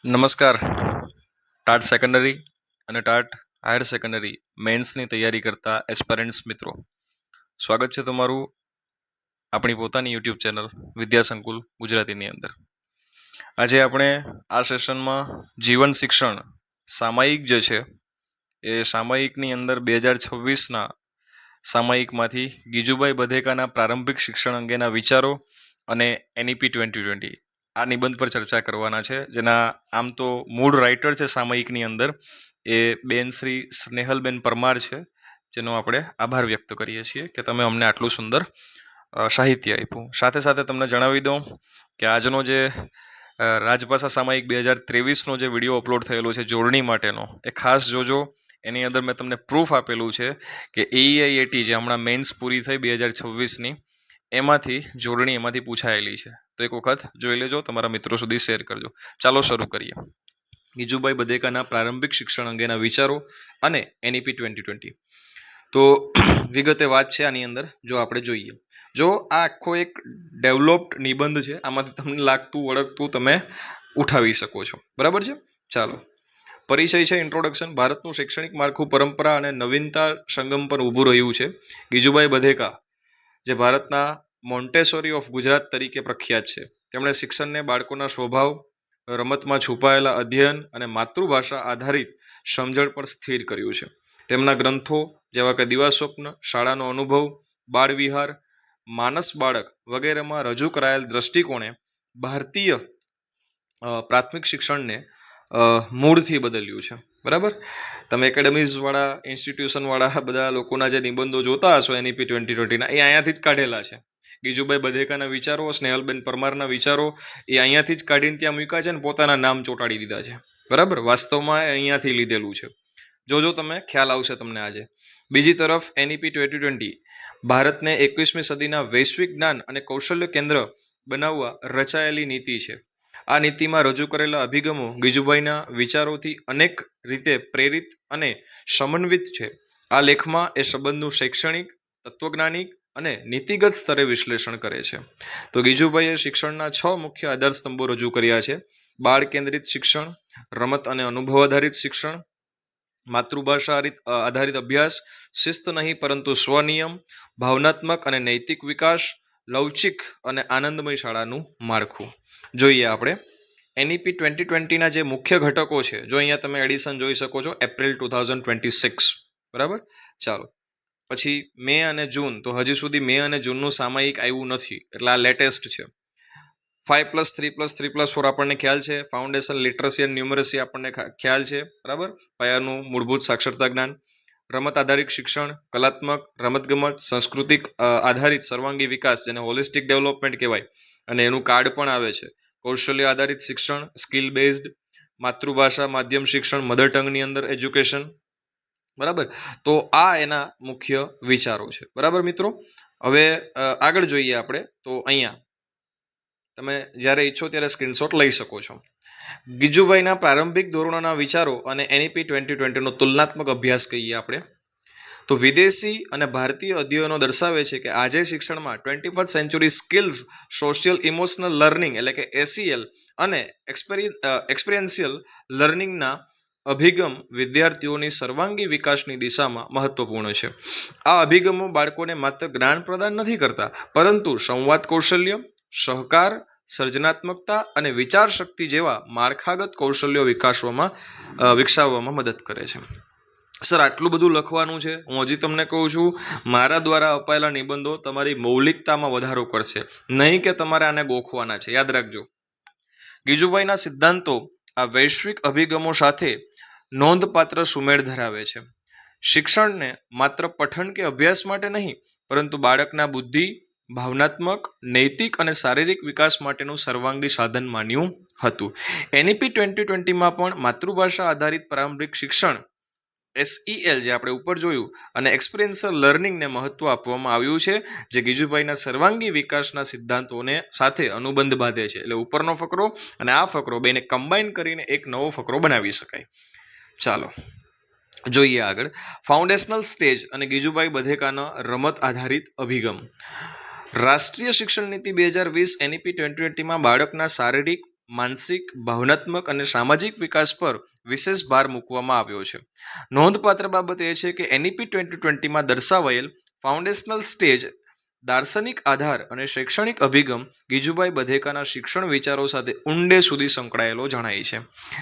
નમસ્કાર. TAT secondary અને TAT higher secondary મેન્સની તૈયારી કરતા એસ્પાયરન્ટ્સ મિત્રો, સ્વાગત છે તમારું આપણી પોતાની યુટ્યુબ ચેનલ વિદ્યાસંકુલ ગુજરાતીની અંદર. આજે આપણે આ સેશનમાં જીવન શિક્ષણ સામાયિક જે છે એ સામાયિકની અંદર 2026ના સામાયિકમાંથી ગીજુભાઈ બધેકાના પ્રારંભિક શિક્ષણ અંગેના વિચારો અને NEP 2020 આ નિબંધ પર ચર્ચા કરવાના છે, જેના આમ તો મૂળ રાઇટર છે સામયિકની અંદર એ બેન શ્રી સ્નેહલબેન પરમાર છે, જેનો આપણે આભાર વ્યક્ત કરીએ છીએ કે તમે અમને આટલું સુંદર સાહિત્ય આપ્યું. સાથે સાથે તમને જણાવી દઉં કે આજનો જે રાજભાષા સામાયિક 2023નો જે વિડીયો અપલોડ થયેલો છે જોડણી માટેનો, એ ખાસ જોજો. એની અંદર મેં તમને પ્રૂફ આપેલું છે કે AEIAT જે હમણાં મેન્સ પૂરી થઈ 2026ની, એમાંથી જોડણી એમાંથી પૂછાયેલી છે. તો એક વખત જોઈ લેજો, તમારા મિત્રો સુધી શેર કરજો. ચાલો શરૂ કરીએ. ગીજુભાઈ બધેકાના પ્રારંભિક શિક્ષણ અંગેના વિચારો અને NEP 2020. તો વિગતે વાત છે આની અંદર. જો આપણે જોઈએ, જો આ આખો એક ડેવલપ્ડ નિબંધ છે, આમાંથી તમને લાગતું વળગતું તમે ઉઠાવી શકો છો, બરાબર છે. ચાલો, પરિચય છે, ઇન્ટ્રોડક્શન. ભારતનું શૈક્ષણિક માળખું પરંપરા અને નવીનતા સંગમ પર ઊભું રહ્યું છે. ગીજુભાઈ બધેકા જે ભારતના મોન્ટેસોરી ઓફ ગુજરાત તરીકે પ્રખ્યાત છે, તેમણે શિક્ષણને બાળકોના સ્વભાવ, રમતમાં છુપાયેલા અધ્યયન અને માતૃભાષા આધારિત સમજણ પર સ્થિર કર્યું છે. તેમના ગ્રંથો જેવા કે દિવા સ્વપ્ન, શાળાનો અનુભવ, બાળ વિહાર, માનસ બાળક વગેરેમાં રજૂ કરાયેલ દ્રષ્ટિકોણે ભારતીય પ્રાથમિક શિક્ષણને મૂળથી બદલ્યું છે, બરાબર. તમે એકેડેમીઝ વાળા, ઇન્સ્ટિટ્યુશન વાળા બધા લોકોના જે નિબંધો જોતા હશો NEP 2020ના, એ અહીંયાથી જ કાઢેલા છે. ગીજુભાઈ બધેકાના વિચારો, સ્નેહલબેન પરમારના વિચારો એ અહીંયાથી જ કાઢીને ત્યાં મૂક્યા છે ને પોતાના નામ ચોંટાડી દીધા છે, બરાબર. વાસ્તવમાં એ અહીંયાથી લીધેલું છે. જોજો તમે, ખ્યાલ આવશે તમને આજે. બીજી તરફ NEP 2020 ભારતને 21મી સદીના વૈશ્વિક જ્ઞાન અને કૌશલ્ય કેન્દ્ર બનાવવા રચાયેલી નીતિ છે. આ નીતિમાં રજૂ કરેલા અભિગમો ગીજુભાઈના વિચારોથી અનેક રીતે પ્રેરિત અને સમન્વિત છે. આ લેખમાં એ સંબંધનું શૈક્ષણિક, તત્વજ્ઞાનિક અને નીતિગત સ્તરે વિશ્લેષણ કરે છે. તો ગીજુભાઈએ શિક્ષણના 6 મુખ્ય આધાર સ્તંભો રજૂ કર્યા છે: બાળ કેન્દ્રિત શિક્ષણ, રમત અને અનુભવ આધારિત શિક્ષણ, માતૃભાષા આધારિત અભ્યાસ, શિસ્ત નહીં પરંતુ સ્વનિયમ, ભાવનાત્મક અને નૈતિક વિકાસ, લવચિક અને આનંદમય શાળાનું માળખું. જોઈએ આપણે NEP 2020ના જે મુખ્ય ઘટકો છે. જો અહીંયા તમે એડિશન જોઈ શકો છો, એપ્રિલ 2026, બરાબર. ચાલો, પછી મે અને જૂન, તો હજી સુધી મે અને જૂનનું સામાયિક આવ્યું નથી, એટલે આ લેટેસ્ટ છે. 5+3+3+4 આપણને ખ્યાલ છે. ફાઉન્ડેશન લિટરસી એન્ડ ન્યુમરસી આપણને ખ્યાલ છે, બરાબર. પાયાનું મૂળભૂત સાક્ષરતા જ્ઞાન. રમત આધારિત શિક્ષણ, કલાત્મક, રમતગમત, સાંસ્કૃતિક આધારિત સર્વાંગી વિકાસ, જેને હોલિસ્ટિક ડેવલપમેન્ટ કહેવાય, અને એનું કાર્ડ પણ આવે છે. કૌશલ્ય આધારિત શિક્ષણ, સ્કિલ બેઝડ. માતૃભાષા માધ્યમ શિક્ષણ, મધર ટંગની અંદર એજ્યુકેશન, બરાબર. તો આ એના મુખ્ય વિચારો છે, બરાબર મિત્રો. હવે આગળ જોઈએ આપણે. તો અહીંયા તમે જ્યારે ઈચ્છો ત્યારે સ્ક્રીનશોટ લઈ શકો છો. ગીજુભાઈના પ્રારંભિક ધોરણોના વિચારો અને NEP 2020નો તુલનાત્મક અભ્યાસ કહીએ આપણે, તો વિદેશી અને ભારતીય અધ્યયનો દર્શાવે છે કે આજે શિક્ષણમાં 21st century skills, social emotional learning એટલે કે SEL અને એક્સપિરિયન્શિયલ લર્નિંગના અભિગમ વિદ્યાર્થીઓની સર્વાંગી વિકાસની દિશામાં મહત્વપૂર્ણ છે. આ અભિગમો બાળકોને માત્ર જ્ઞાન પ્રદાન નથી કરતા, પરંતુ સંવાદ કૌશલ્ય, સહકાર, સર્જનાત્મકતા અને વિચાર શક્તિ જેવા માળખાગત કૌશલ્યો વિકસાવવામાં મદદ કરે છે. સર, આટલું બધું લખવાનું છે. હું હજી તમને કહું છું, મારા દ્વારા અપાયેલા નિબંધો તમારી મૌલિકતામાં વધારો કરશે, નહીં કે તમારે આને ગોખવાના છે. યાદ રાખજો, ગીજુભાઈના સિદ્ધાંતો આ વૈશ્વિક અભિગમો સાથે નોંધપાત્ર સુમેળ ધરાવે છે. શિક્ષણને માત્ર પઠન કે અભ્યાસ માટે નહીં, પરંતુ બાળકના બુદ્ધિ, ભાવનાત્મક, નૈતિક અને શારીરિક વિકાસ માટેનું સર્વાંગી સાધન માન્યું હતું. NEP 2020માં પણ માતૃભાષા આધારિત પ્રારંભિક શિક્ષણ SEL જે આપણે ઉપર જોયું અને એક્સપિરિયન્શિયલ લર્નિંગને મહત્વ આપવામાં આવ્યું છે, જે ગીજુભાઈના સર્વાંગી વિકાસના સિદ્ધાંતોને સાથે અનુબંધ બાંધે છે. એટલે ઉપરનો ફકરો અને આ ફકરો બેને કમ્બાઈન કરીને એક નવો ફકરો બનાવી શકાય. ચાલો જોઈએ આગળ. ફાઉન્ડેશનલ સ્ટેજ અને ગીજુભાઈ બધેકાનો રમત આધારિત અભિગમ. રાષ્ટ્રીય શિક્ષણ નીતિ 2020 NEP 2020માં બાળકના શારીરિક, માનસિક, ભાવનાત્મક અને સામાજિક વિકાસ પર વિશેષ ભાર મૂકવામાં આવ્યો છે. નોંધપાત્ર બાબત એ છે કે NEP 2020માં દર્શાવાયેલ ફાઉન્ડેશનલ સ્ટેજ, દાર્શનિક આધાર અને શૈક્ષણિક અભિગમ ગીજુભાઈ બધેકાના શિક્ષણ વિચારો સાથે ઊંડે સુધી સંકળાયેલો જણાય છે.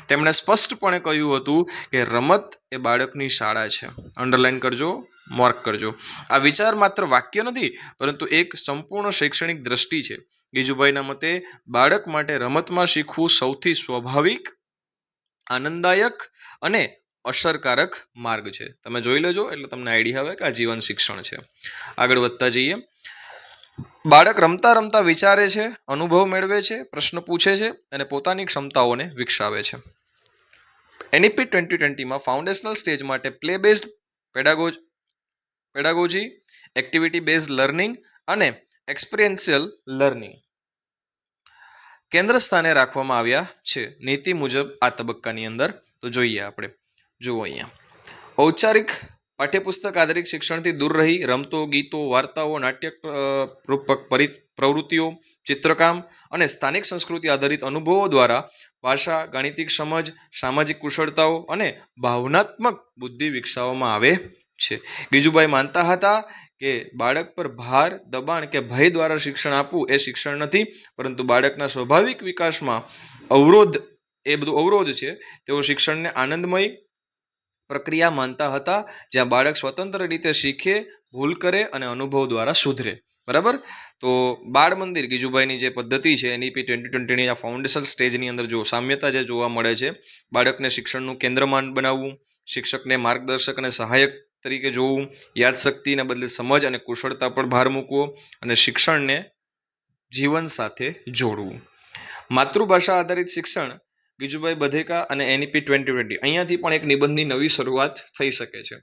તેમણે સ્પષ્ટપણે કહ્યું હતું કે રમત એ બાળકની શાળા છે. અંડરલાઈન કરજો, માર્ક કરજો. આ વિચાર માત્ર વાક્ય નથી, પરંતુ એક સંપૂર્ણ શૈક્ષણિક દ્રષ્ટિ છે. ગીજુભાઈના મતે બાળક માટે રમતમાં શીખવું સૌથી સ્વાભાવિક, આનંદદાયક અને અસરકારક માર્ગ છે. તમે જોઈ લેજો એટલે તમને આઈડિયા આવે કે આ જીવન શિક્ષણ છે. આગળ વધતા જઈએ. બાળક રમતા રમતા વિચારે છે, અનુભવ મેળવે છે, પ્રશ્ન પૂછે છે અને પોતાની ક્ષમતાઓને વિકસાવે છે. NEP 2020માં ફાઉન્ડેશનલ સ્ટેજ માટે play based pedagogy, activity based learning અને એક્સપિરિયન્શિયલ લર્નિંગ કેન્દ્ર સ્થાને રાખવામાં આવ્યા છે. નીતિ મુજબ આ તબક્કાની અંદર તો જોઈએ આપણે, જુઓ અહીંયા, ઔપચારિક પાઠ્યપુસ્તક આધારિત શિક્ષણથી દૂર રહી રમતો, ગીતો, વાર્તાઓ, નાટ્ય રૂપક પ્રવૃત્તિઓ, ચિત્રકામ અને સ્થાનિક સંસ્કૃતિ આધારિત અનુભવો દ્વારા ભાષા, ગાણિતિક સમજ, સામાજિક કુશળતાઓ અને ભાવનાત્મક બુદ્ધિ વિકસાવવામાં આવે છે. ગીજુભાઈ માનતા હતા કે બાળક પર ભાર, દબાણ કે ભય દ્વારા શિક્ષણ આપવું એ શિક્ષણ નથી, પરંતુ બાળકના સ્વાભાવિક વિકાસમાં અવરોધ છે. તેઓ શિક્ષણને આનંદમય પ્રક્રિયા માનતા હતા, જ્યાં બાળક સ્વતંત્ર રીતે શીખે, ભૂલ કરે અને અનુભવ દ્વારા સુધરે. બરાબર. તો બાળ મંદિર ગીજુભાઈની જે પદ્ધતિ છે NEP 2020ની આ ફાઉન્ડેશન સ્ટેજની અંદર જો સામ્યતા જે જોવા મળે છે, બાળકને શિક્ષણનું કેન્દ્રમાન બનાવવું, શિક્ષકને માર્ગદર્શક અને સહાયક તરીકે જોવું, યાદશક્તિને બદલે સમજ અને કુશળતા પર ભાર મૂકવો અને શિક્ષણને જીવન સાથે જોડવું. માતૃભાષા આધારિત શિક્ષણ ગીજુભાઈ બધેકા અને NEP 2020, અહીંયાથી પણ એક નિબંધની નવી શરૂઆત થઈ શકે છે.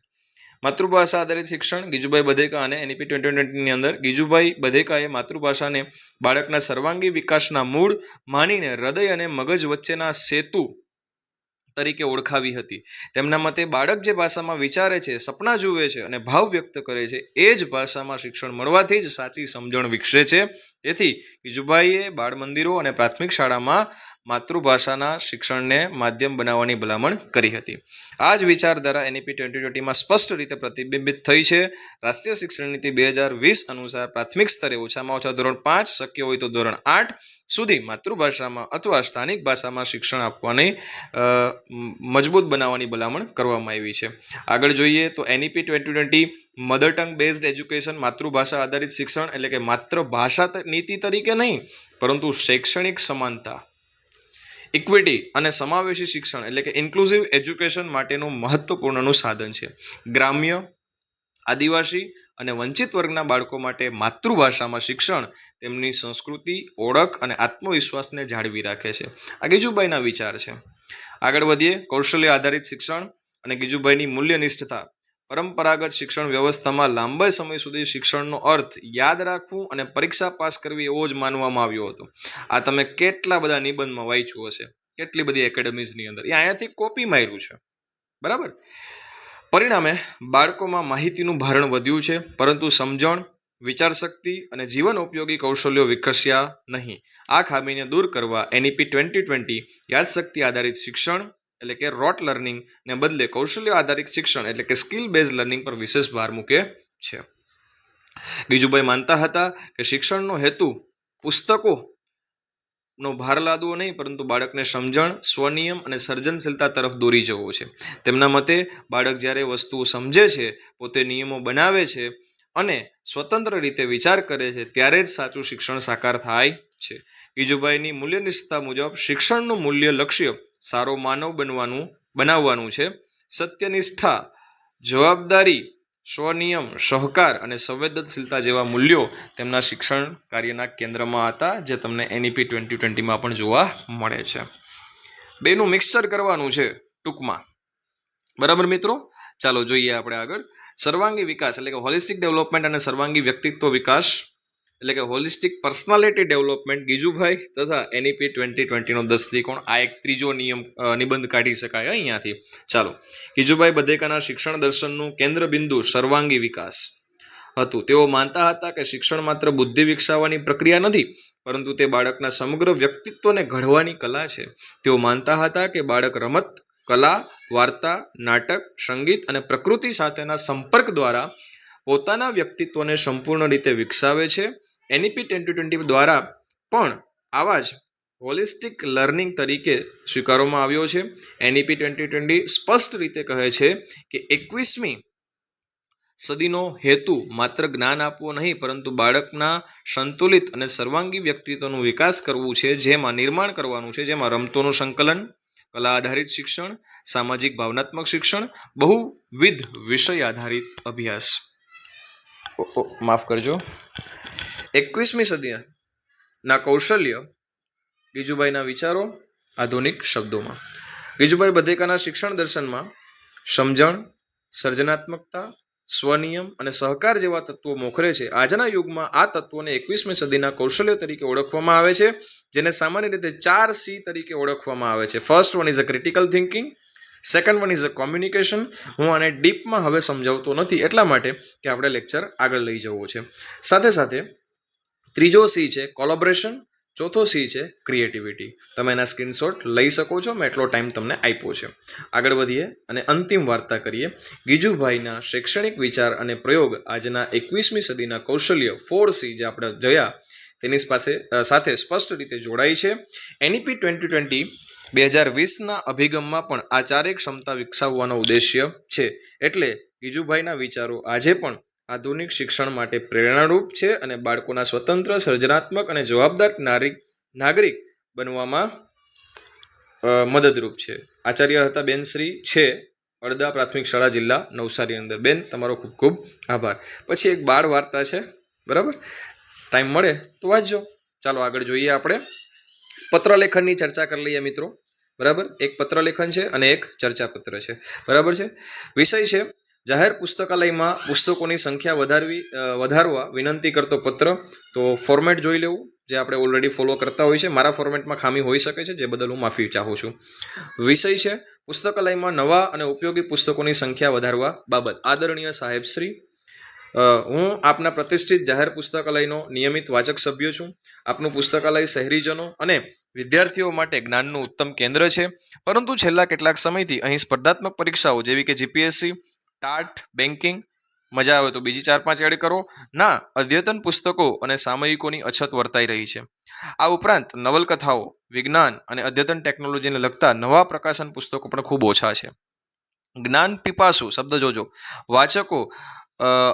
માતૃભાષા આધારિત શિક્ષણ ગીજુભાઈ બધેકા અને NEP 2020ની અંદર ગીજુભાઈ બધેકાએ માતૃભાષાને બાળકના સર્વાંગી વિકાસના મૂળ માનીને હૃદય અને મગજ વચ્ચેના સેતુ તરીકે ઓળખાવી હતી. તેમના મતે બાળક જે ભાષામાં વિચારે છે, સપના જુએ છે અને ભાવ વ્યક્ત કરે છે, એ જ ભાષામાં શિક્ષણ મળવાથી જ સાચી સમજણ વિકસે છે. તેથી ગીજુભાઈએ બાળ મંદિરો અને પ્રાથમિક શાળામાં માતૃભાષાના શિક્ષણને માધ્યમ બનાવવાની ભલામણ કરી હતી. આ જ વિચારધારા NEP 2020માં સ્પષ્ટ રીતે પ્રતિબિંબિત થઈ છે. રાષ્ટ્રીય શિક્ષણ નીતિ 2020 અનુસાર પ્રાથમિક સ્તરે ઓછામાં ઓછા ધોરણ 5, શક્ય હોય તો ધોરણ 8 સુધી માતૃભાષામાં અથવા સ્થાનિક ભાષામાં શિક્ષણ આપવાની મજબૂત બનાવવાની ભલામણ કરવામાં આવી છે. આગળ જોઈએ તો NEP 2020 mother tongue based education, માતૃભાષા આધારિત શિક્ષણ એટલે કે માત્ર ભાષા નીતિ તરીકે નહીં, પરંતુ શૈક્ષણિક સમાનતા, ઇક્વિટી અને સમાવેશી શિક્ષણ એટલે કે ઇન્ક્લુઝિવ એજ્યુકેશન માટેનું મહત્વપૂર્ણનું સાધન છે. ગ્રામ્ય, આદિવાસી અને વંચિત વર્ગના બાળકો માટે માતૃભાષામાં શિક્ષણ તેમની સંસ્કૃતિ, ઓળખ અને આત્મવિશ્વાસને જાળવી રાખે છે. આ ગીજુભાઈના વિચાર છે. આગળ વધીએ. કૌશલ્ય આધારિત શિક્ષણ અને ગીજુભાઈની મૂલ્યનિષ્ઠતા. પરંપરાગત શિક્ષણ વ્યવસ્થામાં લાંબા સમય સુધી શિક્ષણનો અર્થ યાદ રાખવું અને પરીક્ષા પાસ કરવી એવો જ માનવામાં આવ્યો હતો. આ તમે કેટલા બધા નિબંધમાં વાંચ્યું હશે, કેટલી બધી એકેડેમીઝની અંદર. એ અહીંયાથી કોપી માર્યું છે. બરાબર. પરિણામે બાળકોમાં માહિતીનું ભારણ વધ્યું છે, પરંતુ સમજણ, વિચારશક્તિ અને જીવન ઉપયોગી કૌશલ્યો વિકસ્યા નહીં. આ ખામીને દૂર કરવા NEP 2020 યાદશક્તિ આધારિત શિક્ષણ એટલે કે રોટ લર્નિંગ ને બદલે કૌશલ્ય આધારિત શિક્ષણ એટલે કે સ્કિલ બેઝ લર્નિંગ પર વિશેષ ભાર મૂકે છે. ગીજુભાઈ માનતા હતા કે શિક્ષણનો હેતુ પુસ્તકોનો ભાર લાદવો નહીં, પરંતુ બાળકને સમજણ, સ્વનિયમ અને સર્જનશીલતા તરફ દોરી જવો છે. તેમના મતે બાળક જ્યારે વસ્તુઓ સમજે છે, પોતે નિયમો બનાવે છે અને સ્વતંત્ર રીતે વિચાર કરે છે, ત્યારે જ સાચું શિક્ષણ સાકાર થાય છે. ગીજુભાઈની મૂલ્યનિષ્ઠતા મુજબ શિક્ષણનું મૂલ્ય લક્ષ્ય સારો માનવ બનાવવાનું છે. સત્યનિષ્ઠા, જવાબદારી, સ્વનિયમ, સહકાર અને સંવેદનશીલતા જેવા મૂલ્યો તેમના શિક્ષણ કાર્યના કેન્દ્રમાં હતા, જે તમને NEP 2020માં પણ જોવા મળે છે. બેનું મિક્સચર કરવાનું છે ટૂંકમાં. બરાબર મિત્રો, ચાલો જોઈએ આપણે આગળ. સર્વાંગી વિકાસ એટલે કે હોલિસ્ટિક ડેવલપમેન્ટ અને સર્વાંગી વ્યક્તિત્વ વિકાસ એટલે કે હોલિસ્ટિક પર્સનાલિટી ડેવલપમેન્ટ ગીજુભાઈ તથા NEP 2020નો દૃષ્ટિકોણ. આ એક ત્રીજો નિબંધ કાઢી શકાય અહીંયાથી. ચાલો. ગીજુભાઈ બધેકાના શિક્ષણ દર્શનનું કેન્દ્ર બિંદુ સર્વાંગી વિકાસ હતું. તેઓ માનતા હતા કે શિક્ષણ માત્ર બુદ્ધિ વિકસાવવાની પ્રક્રિયા નથી, પરંતુ તે બાળકના સમગ્ર વ્યક્તિત્વને ઘડવાની કલા છે. તેઓ માનતા હતા કે બાળક રમત, કલા, વાર્તા, નાટક, સંગીત અને પ્રકૃતિ સાથેના સંપર્ક દ્વારા પોતાના વ્યક્તિત્વને સંપૂર્ણ રીતે વિકસાવે છે. એનઈપી 2020 દ્વારા પણ આવા જ હોલિસ્ટિક લર્નિંગ તરીકે સ્વીકારવામાં આવ્યો છે. એનઈપી 2020 સ્પષ્ટ રીતે કહે છે કે 21મી સદીનો હેતુ માત્ર જ્ઞાન આપવું નહીં, પરંતુ બાળકના સંતુલિત અને સર્વાંગી વ્યક્તિત્વનું વિકાસ કરવું છે, જેમાં નિર્માણ કરવાનું છે, જેમાં રમતોનું સંકલન, કલા આધારિત શિક્ષણ, સામાજિક ભાવનાત્મક શિક્ષણ, બહુવિધ વિષય આધારિત અભ્યાસ. માફ કરજો. 21મી સદીના કૌશલ્ય, ગીજુભાઈના વિચારો આધુનિક શબ્દોમાં. ગીજુભાઈ બધેકાના શિક્ષણ દર્શનમાં સમજણ, સર્જનાત્મકતા, સ્વનિયમ અને સહકાર જેવા તત્વો મોખરે છે. આજના યુગમાં આ તત્વોને 21મી સદીના કૌશલ્ય તરીકે ઓળખવામાં આવે છે, જેને સામાન્ય રીતે 4C તરીકે ઓળખવામાં આવે છે. First one is a critical thinking, second one is a communication. હું આને ડીપમાં હવે સમજાવતો નથી એટલા માટે કે આપણે લેક્ચર આગળ લઈ જવો છે. સાથે સાથે ત્રીજો C છે કોલોબરેશન, ચોથો C છે ક્રિએટિવિટી. તમે એના સ્ક્રીનશોટ લઈ શકો છો, મેં એટલો ટાઈમ તમને આપ્યો છે. આગળ વધીએ અને અંતિમ વાર્તા કરીએ. ગીજુભાઈના શૈક્ષણિક વિચાર અને પ્રયોગ આજના 21મી સદીના કૌશલ્ય 4C જે આપણે જોયા તેની સાથે સ્પષ્ટ રીતે જોડાય છે. એનઈપી 2020 2020ના અભિગમમાં પણ આ ચારેય ક્ષમતા વિકસાવવાનો ઉદ્દેશ્ય છે. એટલે ગીજુભાઈના વિચારો આજે પણ આધુનિક શિક્ષણ માટે પ્રેરણારૂપ છે અને બાળકોના સ્વતંત્ર, સર્જનાત્મક અને જવાબદાર નાગરિક બનવામાં મદદરૂપ છે. આચાર્ય હતા બેન શ્રી છે અડદા પ્રાથમિક શાળા, જિલ્લા નવસારી અંદર. બેન, તમારો ખૂબ ખૂબ આભાર. પછી એક બાળ વાર્તા છે, બરાબર? ટાઈમ મળે તો વાંચજો. ચાલો આગળ જોઈએ. આપણે પત્રલેખનની ચર્ચા કરી લઈએ મિત્રો, બરાબર? એક પત્રલેખન છે અને એક ચર્ચાપત્ર છે, બરાબર છે. વિષય છે જાહેર પુસ્તકાલયમાં પુસ્તકોની સંખ્યા વધારવા વિનંતી કરતો પત્ર. તો ફોર્મેટ જોઈ લેવું, જે આપણે ઓલરેડી ફોલો કરતા હોય છે. મારા ફોર્મેટમાં ખામી હોઈ શકે છે, જે બદલ હું માફી ચાહું છું. વિષય છે પુસ્તકાલયમાં નવા અને ઉપયોગી પુસ્તકોની સંખ્યા વધારવા બાબત. આદરણીય સાહેબશ્રી, હું આપના પ્રતિષ્ઠિત જાહેર પુસ્તકાલયનો નિયમિત વાચક સભ્ય છું. આપનું પુસ્તકાલય શહેરીજનો અને વિદ્યાર્થીઓ માટે જ્ઞાનનું ઉત્તમ કેન્દ્ર છે, પરંતુ છેલ્લા કેટલાક સમયથી અહીં સ્પર્ધાત્મક પરીક્ષાઓ જેવી કે જીપીએસસી, ટાટ, બેન્કિંગ, મજા આવે તો બીજી 4-5 એડ કરો ના અદ્યતન પુસ્તકો અને સામયિકોની અછત વર્તાઈ રહી છે. આ ઉપરાંત નવલકથાઓ, વિજ્ઞાન અને અદ્યતન ટેકનોલોજીને લગતા નવા પ્રકાશન પુસ્તકો પણ ખૂબ ઓછા છે. જ્ઞાન પીપાસુ શબ્દ જોજો વાચકો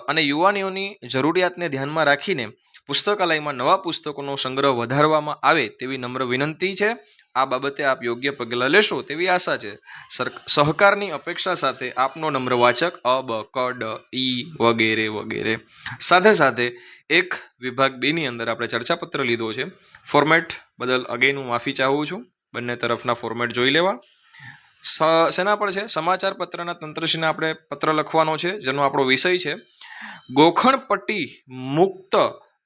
અને યુવાનીઓની જરૂરિયાતને ધ્યાનમાં રાખીને પુસ્તકાલયમાં નવા પુસ્તકોનો સંગ્રહ વધારવામાં આવે તેવી નમ્ર વિનંતી છે. આ બાબતે આપ યોગ્ય પગલાં લેશો તેવી આશા છે. સહકારની અપેક્ષા સાથે આપનો નમ્ર વાચક અ, બ, ક, ડ, ઈ વગેરે વગેરે. સાથે સાથે એક વિભાગ B ની અંદર આપણે ચર્ચાપત્ર લીધો છે. ફોર્મેટ બદલ અગેન હું માફી ચાહું છું. બંને તરફના ફોર્મેટ જોઈ લેવા. શેના પર છે? સમાચાર પત્રના તંત્રશ્રીને આપણે પત્ર લખવાનો છે, જેનો આપણો વિષય છે ગોખણપટ્ટી મુક્ત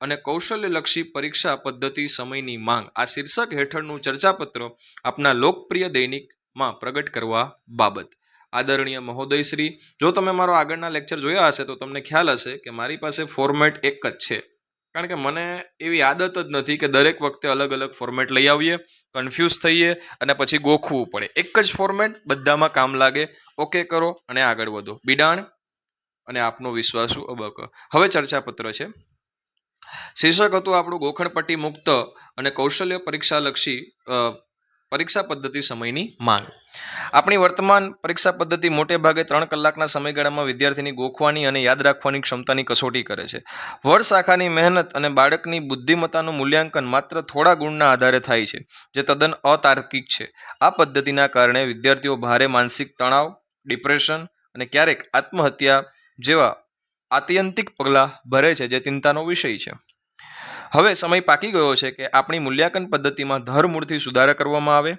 અને કૌશલ્યલક્ષી પરીક્ષા પદ્ધતિ સમયની માંગ. આ શીર્ષક હેઠળનું ચર્ચાપત્ર આપના લોકપ્રિય દૈનિકમાં પ્રગટ કરવા બાબત. આદરણીય મહોદયશ્રી, જો તમે મારો આગળના લેક્ચર જોયા હશે તો તમને ખ્યાલ હશે કે મારી પાસે ફોર્મેટ એક જ છે, કારણ કે મને એવી આદત જ નથી કે દરેક વખતે અલગ અલગ ફોર્મેટ લઈ આવીએ, કન્ફ્યુઝ થઈએ અને પછી ગોખવું પડે. એક જ ફોર્મેટ બધામાં કામ લાગે. ઓકે કરો અને આગળ વધો. બિડાણ અને આપનો વિશ્વાસુ અબક. હવે ચર્ચાપત્ર છે. શીર્ષક હતું આપણું ગોખણપટ્ટી મુક્ત અને કૌશલ્ય પરીક્ષાલક્ષી પરીક્ષા પદ્ધતિ સમયની માંગ. આપણી વર્તમાન પરીક્ષા પદ્ધતિ મોટે ભાગે 3 કલાકના સમયગાળામાં વિદ્યાર્થીની ગોખવાની અને યાદ રાખવાની ક્ષમતાની કસોટી કરે છે. વર્ષ-આખાની મહેનત અને બાળકની બુદ્ધિમત્તાનું મૂલ્યાંકન માત્ર થોડા ગુણના આધારે થાય છે, જે તદ્દન અતાર્કિક છે. આ પદ્ધતિના કારણે વિદ્યાર્થીઓ ભારે માનસિક તણાવ, ડિપ્રેશન અને ક્યારેક આત્મહત્યા જેવા આત્યંતિક પગલાં ભરે છે, જે ચિંતાનો વિષય છે. હવે સમય પાકી ગયો છે કે આપણી મૂલ્યાંકન પદ્ધતિમાં ધરમૂળથી સુધારા કરવામાં આવે.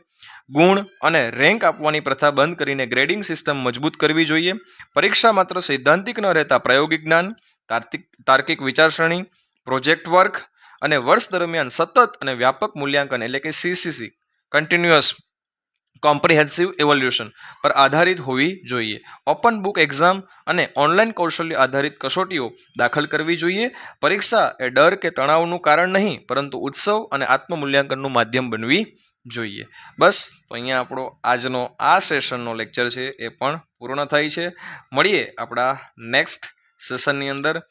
ગુણ અને રેન્ક આપવાની પ્રથા બંધ કરીને ગ્રેડિંગ સિસ્ટમ મજબૂત કરવી જોઈએ. પરીક્ષા માત્ર સૈદ્ધાંતિક ન રહેતા પ્રાયોગિક જ્ઞાન, તાર્કિક વિચારસરણી, પ્રોજેક્ટ વર્ક અને વર્ષ દરમિયાન સતત અને વ્યાપક મૂલ્યાંકન એટલે કે CCC કન્ટિન્યુઅસ કોમ્પ્રિહેન્સિવ ઇવોલ્યુશન પર આધારિત હોવી જોઈએ. ઓપન બુક એક્ઝામ અને ઓનલાઈન કૌશલ્ય આધારિત કસોટીઓ દાખલ કરવી જોઈએ. પરીક્ષા એ ડર કે તણાવનું કારણ નહીં, પરંતુ ઉત્સવ અને આત્મમૂલ્યાંકનનું માધ્યમ બનવી જોઈએ. બસ તો અહીંયા આપણો આજનો આ સેશનનો લેક્ચર છે એ પણ પૂર્ણ થાય છે. મળીએ આપણા નેક્સ્ટ સેશનની અંદર.